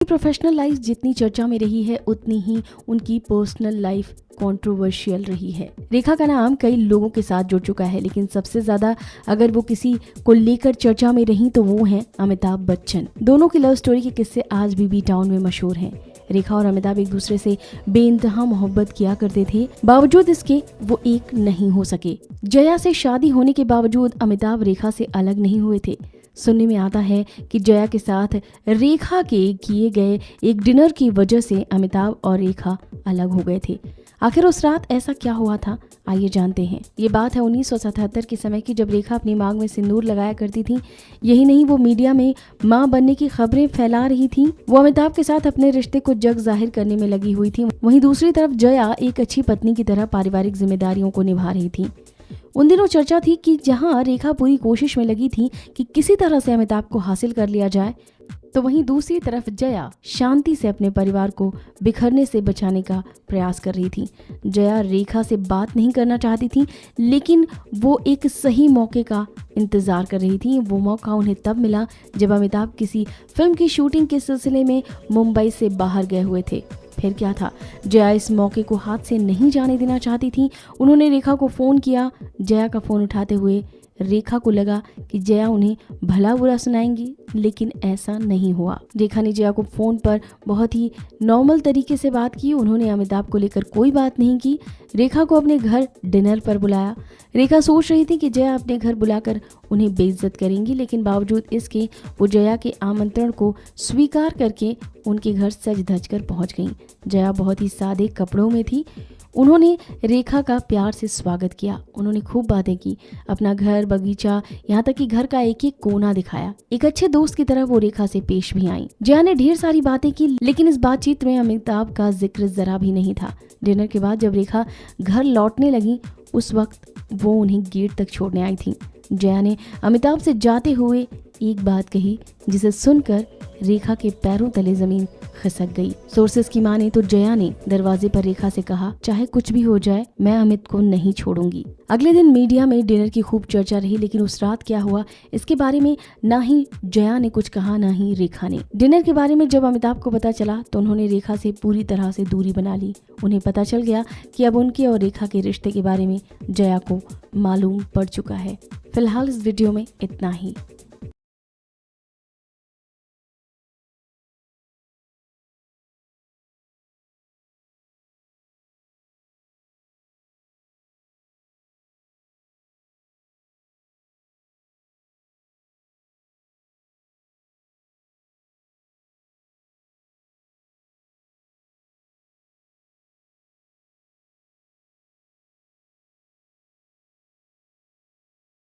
Professional life जितनी चर्चा में रही है उतनी ही उनकी पर्सनल लाइफ कंट्रोवर्शियल रही है। रेखा का नाम कई लोगों के साथ जुड़ चुका है, लेकिन सबसे ज्यादा अगर वो किसी को लेकर चर्चा में रही तो वो हैं अमिताभ बच्चन। दोनों की लव स्टोरी के किस्से आज भी बी टाउन में मशहूर हैं। रेखा और अमिताभ एक दूसरे से बेइंतहा मोहब्बत किया करते थे, बावजूद इसके वो एक नहीं हो सके। जया से शादी होने के बावजूद अमिताभ रेखा से अलग नहीं हुए थे। सुनने में आता है कि जया के साथ रेखा के किए गए एक डिनर की वजह से अमिताभ और रेखा अलग हो गए थे। आखिर उस रात ऐसा क्या हुआ था, आइए जानते हैं। ये बात है 1977 के समय की, जब रेखा अपनी मांग में सिंदूर लगाया करती थी। यही नहीं, वो मीडिया में मां बनने की खबरें फैला रही थी। वो अमिताभ के साथ अपने रिश्ते को जग जाहिर करने में लगी हुई थी। वहीं दूसरी तरफ जया एक अच्छी पत्नी की तरह पारिवारिक जिम्मेदारियों को निभा रही थी। उन दिनों चर्चा थी कि जहां रेखा पूरी कोशिश में लगी थी कि किसी तरह से अमिताभ को हासिल कर लिया जाए, तो वहीं दूसरी तरफ जया शांति से अपने परिवार को बिखरने से बचाने का प्रयास कर रही थी। जया रेखा से बात नहीं करना चाहती थी, लेकिन वो एक सही मौके का इंतजार कर रही थी। वो मौका उन्हें तब मिला जब अमिताभ किसी फिल्म की शूटिंग के सिलसिले में मुंबई से बाहर गए हुए थे। फिर क्या था, जया इस मौके को हाथ से नहीं जाने देना चाहती थी। उन्होंने रेखा को फोन किया। जया का फोन उठाते हुए रेखा को लगा कि जया उन्हें भला बुरा सुनाएंगी, लेकिन ऐसा नहीं हुआ। रेखा ने जया को फोन पर बहुत ही नॉर्मल तरीके से बात की। उन्होंने अमिताभ को लेकर कोई बात नहीं की। रेखा को अपने घर डिनर पर बुलाया। रेखा सोच रही थी कि जया अपने घर बुलाकर उन्हें बेइज्जत करेंगी, लेकिन बावजूद इसके वो जया के आमंत्रण को स्वीकार करके उनके घर सज धज कर पहुंच गईं। जया बहुत ही सादे कपड़ों में थी। उन्होंने रेखा का प्यार से स्वागत किया। उन्होंने खूब बातें की, अपना घर, बगीचा, यहाँ तक कि घर का एक एक कोना दिखाया। एक अच्छे दोस्त की तरह वो रेखा से पेश भी आई। जया ने ढेर सारी बातें की, लेकिन इस बातचीत में अमिताभ का जिक्र जरा भी नहीं था। डिनर के बाद जब रेखा घर लौटने लगी, उस वक्त वो उन्हें गेट तक छोड़ने आई थी। जया ने अमिताभ से जाते हुए एक बात कही, जिसे सुनकर रेखा के पैरों तले जमीन खिसक गई। सोर्सेस की माने तो जया ने दरवाजे पर रेखा से कहा, चाहे कुछ भी हो जाए, मैं अमित को नहीं छोड़ूंगी। अगले दिन मीडिया में डिनर की खूब चर्चा रही, लेकिन उस रात क्या हुआ इसके बारे में ना ही जया ने कुछ कहा, ना ही रेखा ने। डिनर के बारे में जब अमिताभ को पता चला तो उन्होंने रेखा से पूरी तरह से दूरी बना ली। उन्हें पता चल गया कि अब उनके और रेखा के रिश्ते के बारे में जया को मालूम पड़ चुका है। फिलहाल इस वीडियो में इतना ही।